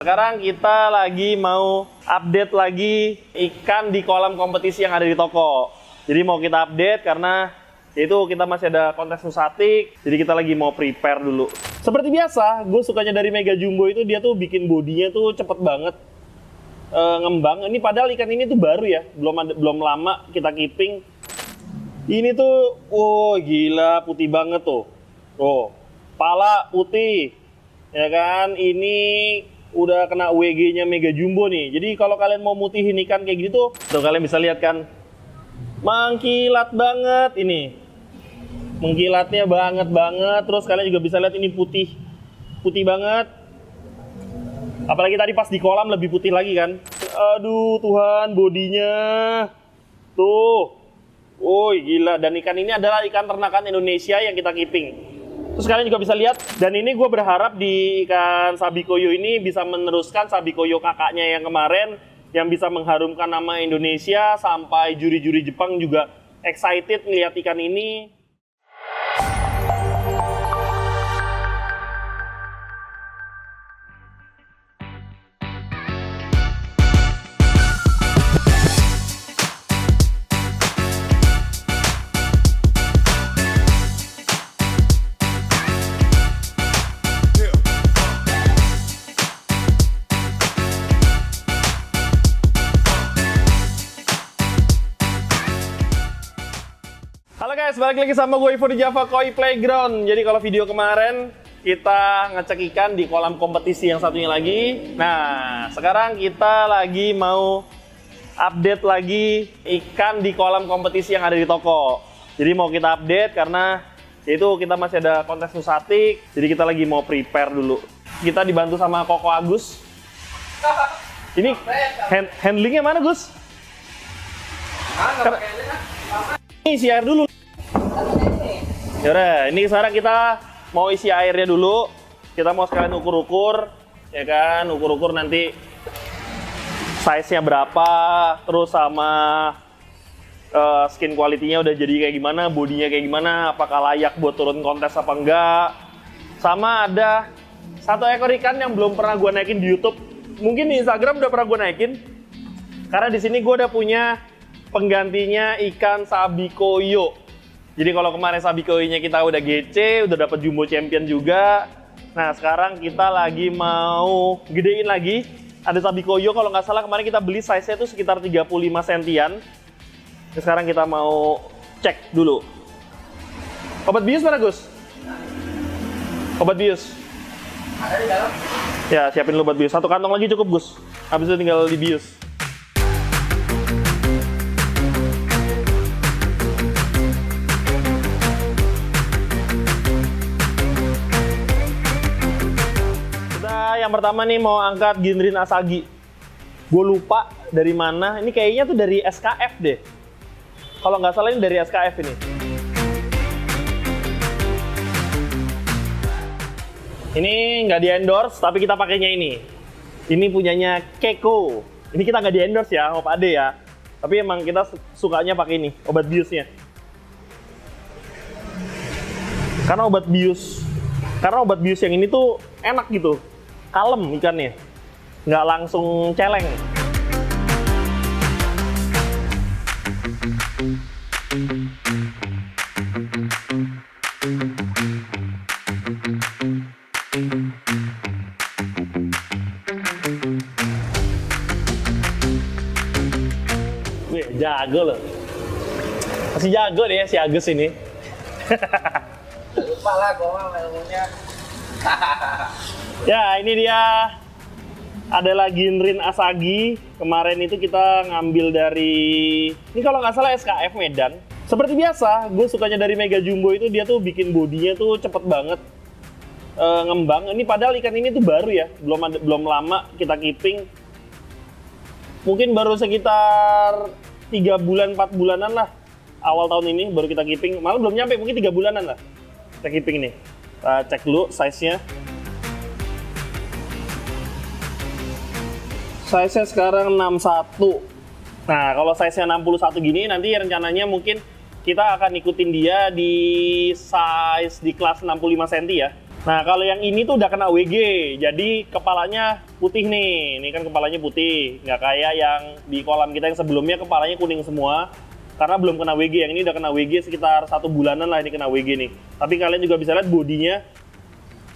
Sekarang kita lagi mau update lagi ikan di kolam kompetisi yang ada di toko. Jadi mau kita update karena itu kita masih ada kontes nusatik. Jadi kita lagi mau prepare dulu. Seperti biasa, gue sukanya dari Mega Jumbo itu dia tuh bikin bodinya tuh cepet banget ngembang. Ini padahal ikan ini tuh baru ya, belum lama kita keeping. Ini tuh, oh gila putih banget tuh. Oh, pala putih, ya kan? Ini udah kena WG-nya Mega Jumbo nih. Jadi kalau kalian mau mutihin ikan kayak gitu, tuh kalian bisa lihat kan, mengkilat banget ini. Mengkilatnya banget. Terus kalian juga bisa lihat ini putih banget. Apalagi tadi pas di kolam lebih putih lagi kan. Aduh Tuhan, bodinya tuh, woi gila. Dan ikan ini adalah ikan ternakan Indonesia yang kita keeping. Terus kalian juga bisa lihat, dan ini gue berharap di ikan Sabikoyo ini bisa meneruskan Sabikoyo kakaknya yang kemarin, yang bisa mengharumkan nama Indonesia sampai juri-juri Jepang juga excited ngeliat ikan ini. Halo guys, balik lagi sama gue Ivo di Java Koi Playground. Jadi kalau video kemarin kita ngecek ikan di kolam kompetisi yang satunya lagi. Nah, sekarang kita lagi mau update lagi ikan di kolam kompetisi yang ada di toko. Jadi mau kita update karena itu kita masih ada kontes nusatik. Jadi kita lagi mau prepare dulu. Kita dibantu sama Koko Agus. Ini handlingnya mana Gus? Ini isi air dulu. Yaudah, ini sekarang kita mau isi airnya dulu. Kita mau sekalian ukur-ukur, ya kan? Ukur-ukur nanti size-nya berapa, terus sama skin quality-nya udah jadi kayak gimana, bodinya kayak gimana, apakah layak buat turun kontes apa enggak. Sama ada satu ekor ikan yang belum pernah gue naikin di YouTube. Mungkin di Instagram udah pernah gue naikin. Karena di sini gue udah punya penggantinya ikan Sabikoyo. Jadi kalau kemarin Sabikoyo-nya kita udah GC, udah dapat Jumbo Champion juga. Nah sekarang kita lagi mau gedein lagi. Ada Sabikoyo, kalau nggak salah kemarin kita beli size-nya itu sekitar 35 sentian. Nah, sekarang kita mau cek dulu. Obat bius mana Gus? Obat bius. Ada di dalam. Ya siapin dulu obat bius. Satu kantong lagi cukup Gus. Habis itu tinggal dibius. Yang pertama nih mau angkat Ginrin Asagi. Gue lupa dari mana. Ini kayaknya tuh dari SKF deh. Kalau nggak salah ini dari SKF ini. Ini nggak di-endorse, tapi kita pakainya ini. Ini punyanya Keko. Ini kita nggak di-endorse ya, Op Ade ya. Tapi emang kita sukanya pakai ini, obat biusnya. Karena obat bius yang ini tuh enak gitu. Kalem ikannya, nggak langsung celeng. Wih, jago loh. Masih jago deh si Agus ini. Lupa lah gue mah ilmunya. Ya, ini dia adalah Ginrin Asagi. Kemarin itu kita ngambil dari, ini kalau nggak salah SKF Medan. Seperti biasa, gue sukanya dari Mega Jumbo itu dia tuh bikin bodinya tuh cepet banget ngembang. Ini padahal ikan ini tuh baru ya, belum lama kita keeping. Mungkin baru sekitar 3 bulan, 4 bulanan lah. Awal tahun ini baru kita keeping, malah belum nyampe, mungkin 3 bulanan lah kita keeping nih. Kita cek dulu size-nya. Size-nya sekarang 61. Nah, kalau size-nya 61 gini, nanti rencananya mungkin kita akan ikutin dia di size di kelas 65 cm ya. Nah, kalau yang ini tuh udah kena WG, jadi kepalanya putih nih. Ini kan kepalanya putih, nggak kayak yang di kolam kita yang sebelumnya kepalanya kuning semua. Karena belum kena WG, yang ini udah kena WG sekitar 1 bulanan lah ini kena WG nih. Tapi kalian juga bisa lihat bodinya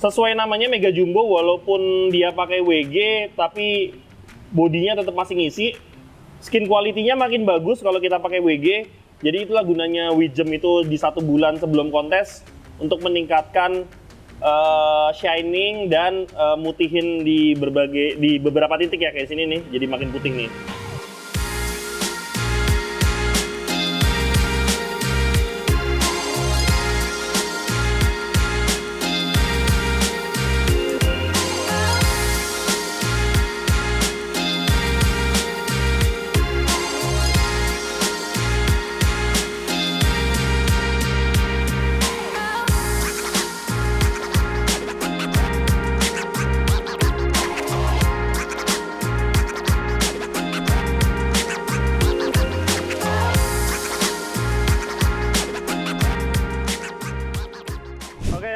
sesuai namanya Mega Jumbo, walaupun dia pakai WG, tapi bodinya tetap masih ngisi. Skin quality-nya makin bagus kalau kita pakai WG. Jadi itulah gunanya Wijm itu di 1 bulan sebelum kontes untuk meningkatkan shining dan mutihin di beberapa titik ya kayak sini nih, jadi makin putih nih.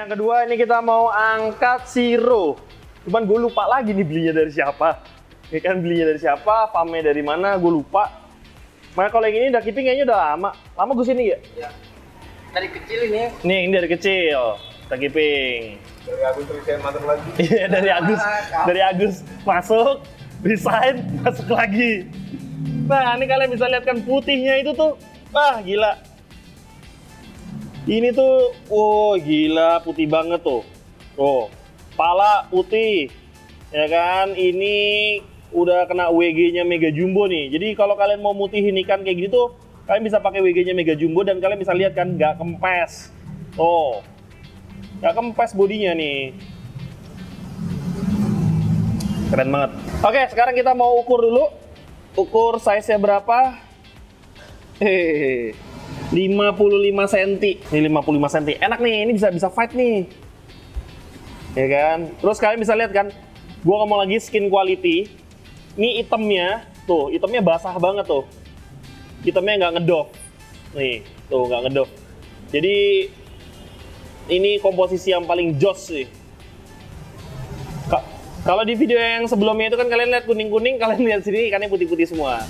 Yang kedua ini kita mau angkat Siro. Cuman gue lupa lagi nih belinya dari siapa. Ini kan belinya dari siapa, farmnya dari mana, gue lupa. Makanya kalau yang ini udah keeping kayaknya udah lama. Lama gue sini ya? Ya. Dari kecil ini. Nih, ini dari kecil. Udah keeping. Dari Agus resign masuk lagi. Iya, dari Agus. Dari Agus masuk, resign, masuk lagi. Nah, ini kalian bisa lihat kan putihnya itu tuh. Wah, gila. Ini tuh, oh gila, putih banget tuh. Oh, pala putih, ya kan? Ini udah kena WG-nya Mega Jumbo nih. Jadi kalau kalian mau mutihin ikan kayak gitu, kalian bisa pakai WG-nya Mega Jumbo dan kalian bisa lihat kan, nggak kempes. Oh, nggak kempes bodinya nih. Keren banget. Oke, sekarang kita mau ukur dulu. Ukur size-nya berapa? 55 cm. Ini 55 cm. Enak nih, ini bisa fight nih. Ya kan? Terus kalian bisa lihat kan, gua ngomong lagi skin quality. Ini itemnya, tuh, itemnya basah banget tuh. Itemnya nggak ngedop. Nih, tuh nggak ngedop. Jadi ini komposisi yang paling joss sih. Kalau di video yang sebelumnya itu kan kalian lihat kuning-kuning, kalian lihat sini ikannya putih-putih semua.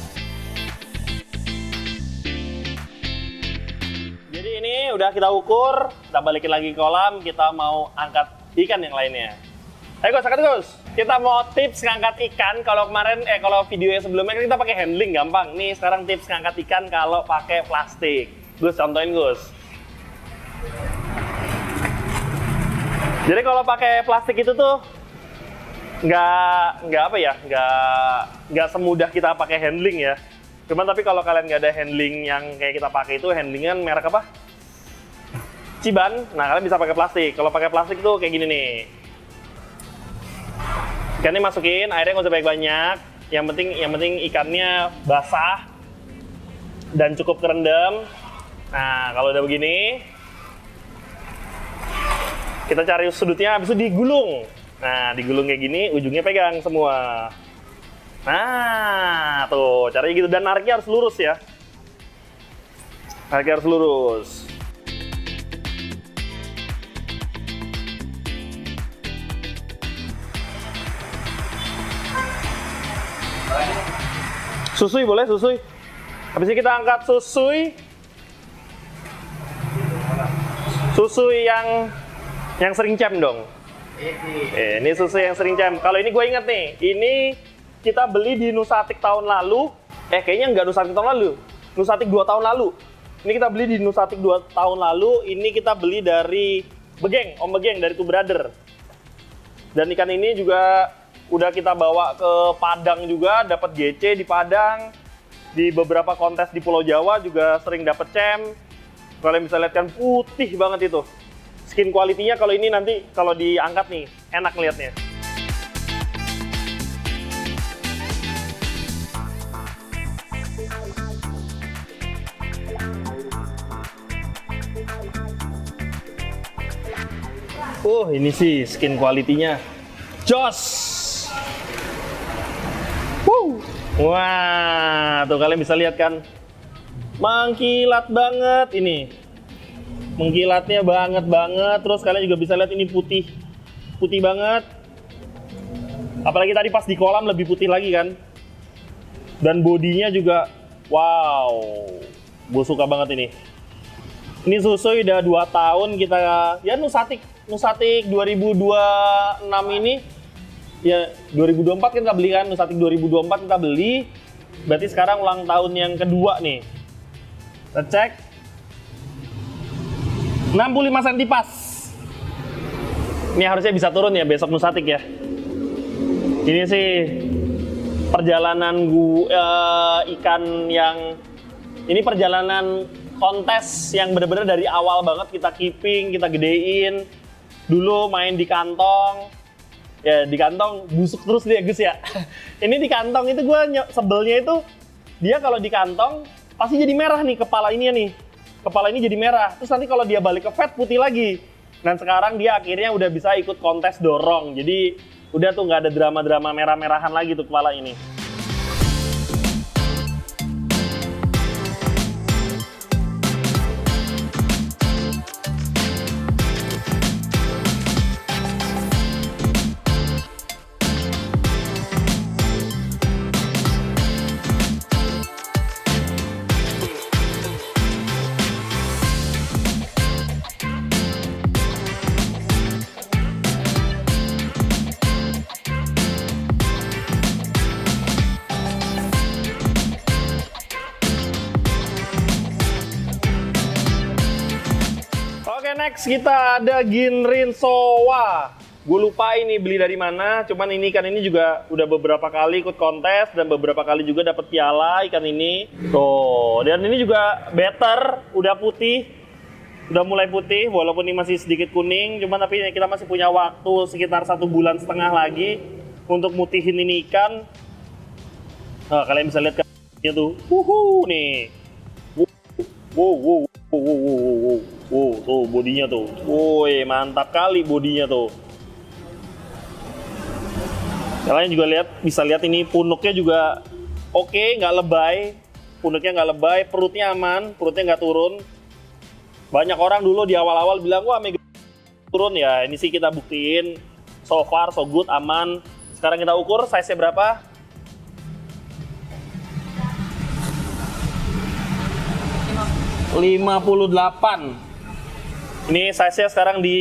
Jadi ini udah kita ukur, kita balikin lagi ke kolam, kita mau angkat ikan yang lainnya. Ayo Gus, angkat Gus. Kita mau tips ngangkat ikan. Kalau kemarin, kalau video yang sebelumnya kita pakai handling gampang. Nih sekarang tips ngangkat ikan kalau pakai plastik. Gus, contohin Gus. Jadi kalau pakai plastik itu tuh nggak semudah kita pakai handling ya. Cuman tapi kalau kalian nggak ada handling yang kayak kita pakai itu, handlingan merek apa? Ciban. Nah kalian bisa pakai plastik. Kalau pakai plastik tuh kayak gini nih. Ikannya masukin, airnya nggak usah banyak-banyak. Yang penting ikannya basah dan cukup kerendam. Nah kalau udah begini, kita cari sudutnya, habis itu digulung. Nah, digulung kayak gini, ujungnya pegang semua. Nah, tuh, caranya gitu. Dan nariknya harus lurus ya. Nariknya harus lurus. Susui boleh, susui. Habis ini kita angkat susui. Susui yang sering cem dong. Ini susu yang sering cem. Kalau ini gue inget nih, ini kita beli di Nusatik tahun lalu. Kayaknya nggak Nusatik tahun lalu. Nusatik 2 tahun lalu. Ini kita beli di Nusatik 2 tahun lalu. Ini kita beli dari Begeng, Om Begeng dari Two Brother. Dan ikan ini juga udah kita bawa ke Padang juga, dapat GC di Padang. Di beberapa kontes di Pulau Jawa juga sering dapat cem. Kalian bisa lihat kan putih banget itu. Skin quality-nya kalau ini nanti kalau diangkat nih, enak lihatnya. Ini sih skin quality-nya jos. Wah, tuh kalian bisa lihat kan. Mengkilat banget ini. Mengkilatnya banget. Terus kalian juga bisa lihat ini putih putih banget. Apalagi tadi pas di kolam lebih putih lagi kan. Dan bodinya juga, wow, gue suka banget ini. Ini Susui udah 2 tahun kita, ya Nusatik 2026 ini, ya 2024 kita beli kan, Nusatik 2024 kita beli. Berarti sekarang ulang tahun yang kedua nih. Kita cek. 65 cm pas. Ini harusnya bisa turun ya besok Nusatik ya. Ini sih perjalanan ikan yang ini perjalanan kontes yang bener-bener dari awal banget kita keeping, kita gedein. Dulu main di kantong. Ya di kantong busuk terus dia Gus ya. Ini di kantong itu gue sebelnya itu dia kalau di kantong pasti jadi merah nih kepala ini nih. Kepala ini jadi merah. Terus nanti kalau dia balik ke vet putih lagi. Dan sekarang dia akhirnya udah bisa ikut kontes dorong. Jadi udah tuh nggak ada drama-drama merah-merahan lagi tuh kepala ini. Oke, next kita ada Ginrin Sowa. Gue lupa ini beli dari mana, cuman ini ikan ini juga udah beberapa kali ikut kontes dan beberapa kali juga dapat piala ikan ini. Tuh, dan ini juga better, udah putih. Udah mulai putih, walaupun ini masih sedikit kuning, cuman tapi kita masih punya waktu sekitar 1,5 bulan lagi untuk mutihin ini ikan. Nah, kalian bisa lihat kan tuh. Nih. Wow, tuh bodinya tuh. Woi, mantap kali bodinya tuh. Kalian juga bisa lihat ini punuknya juga oke, nggak lebay. Punuknya nggak lebay, perutnya aman, perutnya nggak turun. Banyak orang dulu di awal-awal bilang, wah mega turun ya. Ini sih kita buktiin, so far so good, aman. Sekarang kita ukur size-nya berapa. 58. Ini size-nya sekarang di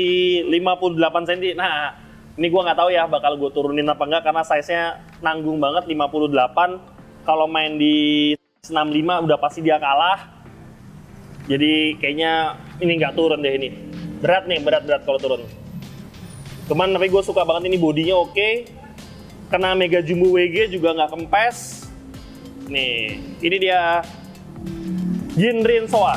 58 cm. Nah, ini gua nggak tahu ya bakal gue turunin apa enggak karena size-nya nanggung banget 58. Kalau main di 65 udah pasti dia kalah. Jadi kayaknya ini nggak turun deh ini. Berat kalau turun. Cuman tapi gue suka banget ini bodinya oke. Kena Mega Jumbo WG juga nggak kempes. Nih, ini dia Ginrin Sowa.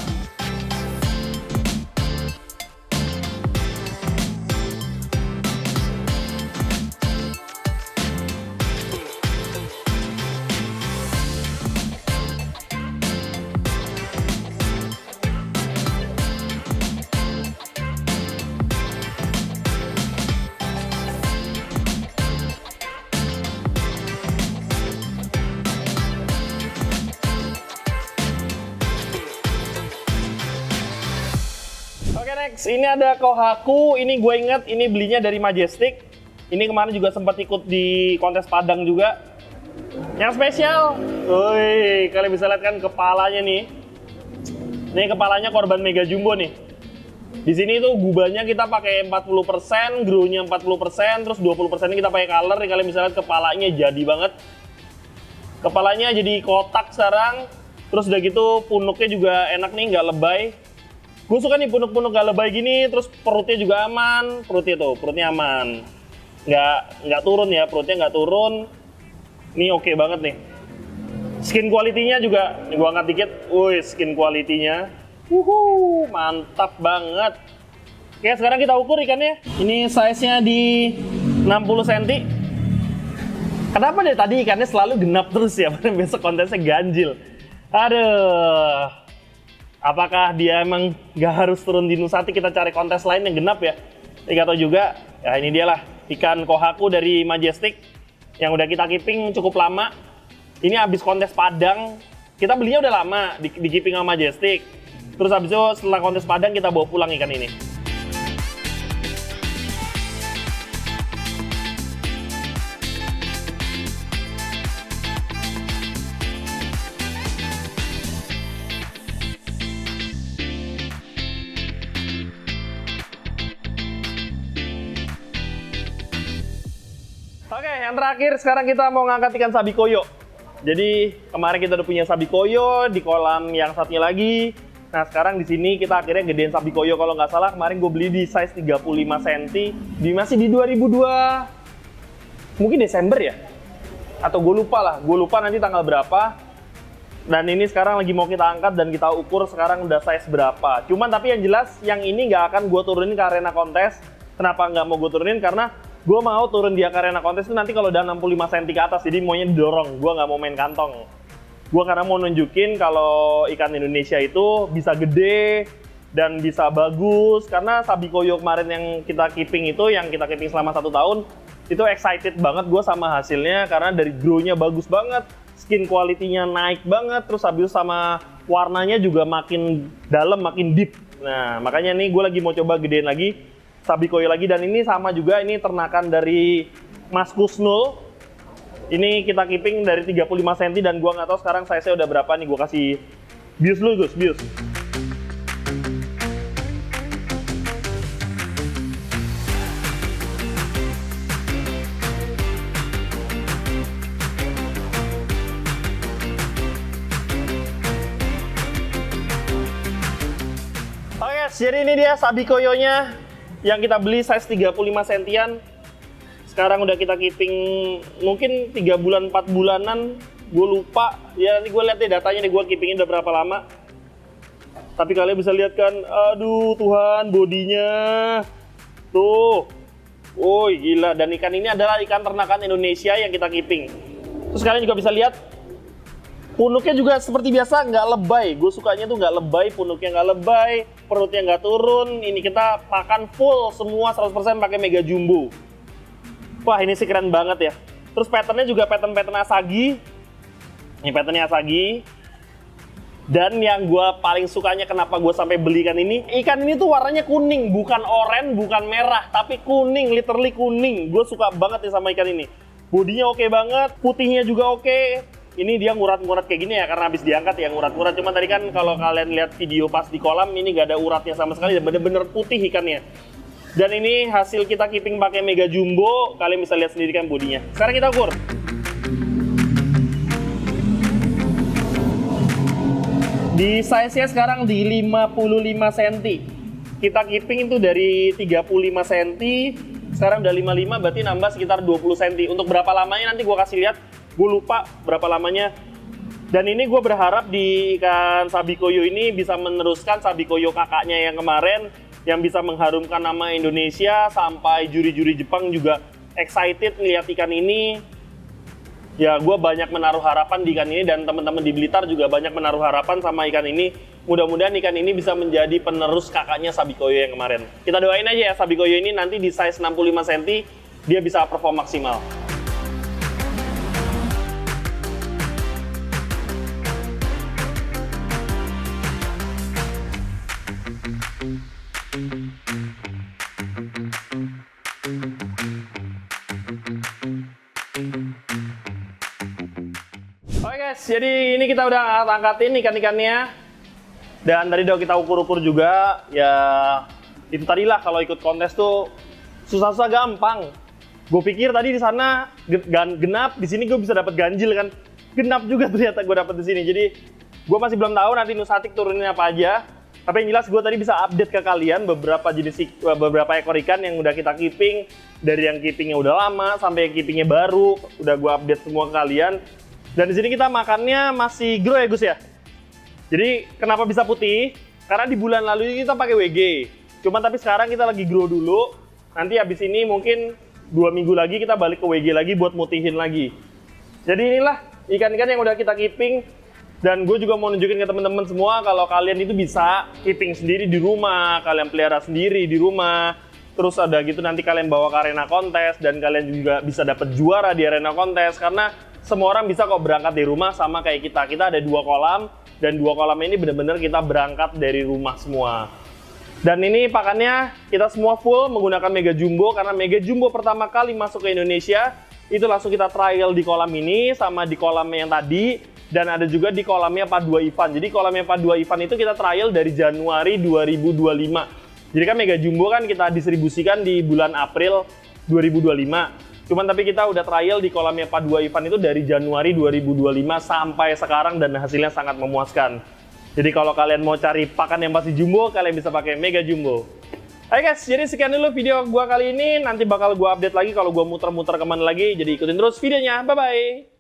Oke, next, ini ada Kohaku. Ini gue inget, ini belinya dari Majestic. Ini kemarin juga sempat ikut di kontes Padang juga. Yang spesial, woi, kalian bisa lihat kan kepalanya nih. Ini kepalanya korban Mega Jumbo nih. Di sini tuh gubanya kita pakai 40%, grow-nya 40%, terus 20% kita pakai color. Nih, kalian bisa lihat kepalanya jadi banget. Kepalanya jadi kotak sekarang. Terus udah gitu punuknya juga enak nih, nggak lebay. Gue suka nih punuk-punuk gak lebay gini, terus perutnya juga aman, perutnya aman, nggak turun ya, perutnya nggak turun. Ini oke banget nih. Skin quality-nya juga, gue angkat dikit, wih skin quality-nya, mantap banget. Oke, sekarang kita ukur ikannya. Ini size-nya di 60 cm. Kenapa deh tadi ikannya selalu genap terus ya, besok kontesnya ganjil. Aduh. Apakah dia emang gak harus turun di Nusatik, kita cari kontes lain yang genap ya? Gak tau juga. Ya ini dia lah, ikan Kohaku dari Majestic yang udah kita keeping cukup lama. Ini habis kontes Padang, kita belinya udah lama di keeping sama Majestic. Terus habis itu setelah kontes Padang kita bawa pulang ikan ini. yang terakhir sekarang kita mau ngangkat ikan sabikoyo. Jadi kemarin kita udah punya sabikoyo di kolam yang satunya lagi. Nah sekarang di sini kita akhirnya gedein sabikoyo. Kalau nggak salah kemarin gue beli di size 35 cm. Masih di 2002. Mungkin Desember ya? Atau gue lupa lah. Gue lupa nanti tanggal berapa. Dan ini sekarang lagi mau kita angkat dan kita ukur sekarang udah size berapa. Cuman tapi yang jelas yang ini nggak akan gue turunin ke arena kontes. Kenapa nggak mau gue turunin? Karena gue mau turun dia ke arena kontes itu nanti kalau udah 65 cm ke atas, jadi maunya didorong, gue nggak mau main kantong. Gue karena mau nunjukin kalau ikan Indonesia itu bisa gede dan bisa bagus, karena sabikoyo kemarin yang kita keeping itu, yang kita keeping selama 1 tahun, itu excited banget gue sama hasilnya, karena dari grow-nya bagus banget, skin quality-nya naik banget, terus habis sama warnanya juga makin dalam, makin deep. Nah makanya nih gue lagi mau coba gedein lagi sabikoyo lagi, dan ini sama juga, ini ternakan dari Mas Kusnul. Ini kita keeping dari 35 cm dan gua nggak tahu sekarang size-nya udah berapa nih. Gua kasih bius dulu Gus, bius. Oke guys, jadi ini dia sabikoyonya yang kita beli size 35 cm-an. Sekarang udah kita keeping mungkin 3 bulan 4 bulanan, gue lupa ya, nanti gue lihat deh datanya nih, gue keepingin udah berapa lama. Tapi kalian bisa lihat kan, aduh Tuhan, bodinya tuh, woi gila. Dan ikan ini adalah ikan ternakan Indonesia yang kita keeping. Terus kalian juga bisa lihat punuknya juga seperti biasa, nggak lebay. Gue sukanya tuh nggak lebay, punuknya nggak lebay, perutnya nggak turun. Ini kita pakan full semua 100% pakai Mega Jumbo. Wah ini sih keren banget ya. Terus patternnya juga pattern Asagi. Ini patternnya Asagi. Dan yang gue paling sukanya kenapa gue sampai beli ikan ini tuh warnanya kuning, bukan oranye, bukan merah, tapi kuning, literally kuning. Gue suka banget nih sama ikan ini. Bodinya oke banget, putihnya juga oke. Ini dia ngurat-ngurat kayak gini ya, karena habis diangkat ya ngurat-ngurat. Cuma tadi kan kalau kalian lihat video pas di kolam, ini gak ada uratnya sama sekali, bener-bener putih ikannya. Dan ini hasil kita keeping pakai Mega Jumbo, kalian bisa lihat sendiri kan bodinya. Sekarang kita ukur. Di size-nya sekarang di 55 cm. Kita keeping itu dari 35 cm, sekarang udah 55, berarti nambah sekitar 20 cm. Untuk berapa lamanya nanti gue kasih lihat. Gue lupa berapa lamanya. Dan ini gue berharap di ikan sabikoyo ini bisa meneruskan sabikoyo kakaknya yang kemarin, yang bisa mengharumkan nama Indonesia sampai juri-juri Jepang juga excited ngeliat ikan ini. Ya gue banyak menaruh harapan di ikan ini, dan teman-teman di Blitar juga banyak menaruh harapan sama ikan ini. Mudah-mudahan ikan ini bisa menjadi penerus kakaknya sabikoyo yang kemarin. Kita doain aja ya sabikoyo ini nanti di size 65 cm dia bisa perform maksimal. Oke guys, jadi ini kita udah angkatin ikan-ikannya. Dan tadi udah kita ukur-ukur juga. Ya itu tadilah kalau ikut kontes tuh susah-susah gampang. Gue pikir tadi di sana genap, di sini gue bisa dapat ganjil kan. Genap juga ternyata gue dapat di sini. Jadi gue masih belum tahu nanti Nusatik turunin apa aja. Tapi yang jelas gue tadi bisa update ke kalian beberapa ekor ikan yang udah kita keeping. Dari yang keepingnya udah lama sampai yang keepingnya baru, udah gue update semua ke kalian. Dan di sini kita makannya masih grow ya Gus ya. Jadi kenapa bisa putih? Karena di bulan lalu kita pakai WG. Cuman tapi sekarang kita lagi grow dulu. Nanti habis ini mungkin 2 minggu lagi kita balik ke WG lagi buat mutihin lagi. Jadi inilah ikan-ikan yang udah kita keeping. Dan gue juga mau nunjukin ke teman-teman semua kalau kalian itu bisa keeping sendiri di rumah, kalian pelihara sendiri di rumah. Terus ada gitu nanti kalian bawa ke arena kontes dan kalian juga bisa dapat juara di arena kontes, karena semua orang bisa kok berangkat dari rumah sama kayak kita. Kita ada 2 kolam dan 2 kolam ini benar-benar kita berangkat dari rumah semua. Dan ini pakannya kita semua full menggunakan Mega Jumbo, karena Mega Jumbo pertama kali masuk ke Indonesia itu langsung kita trial di kolam ini sama di kolam yang tadi. Dan ada juga di kolamnya Pak Dua Ivan. Jadi kolamnya Pak Dua Ivan itu kita trial dari Januari 2025. Jadi kan Mega Jumbo kan kita distribusikan di bulan April 2025. Cuman tapi kita udah trial di kolamnya Pak Dua Ivan itu dari Januari 2025 sampai sekarang dan hasilnya sangat memuaskan. Jadi kalau kalian mau cari pakan yang pasti jumbo, kalian bisa pakai Mega Jumbo. Oke guys, jadi sekian dulu video gua kali ini. Nanti bakal gua update lagi kalau gua muter-muter kemana lagi. Jadi ikutin terus videonya. Bye-bye!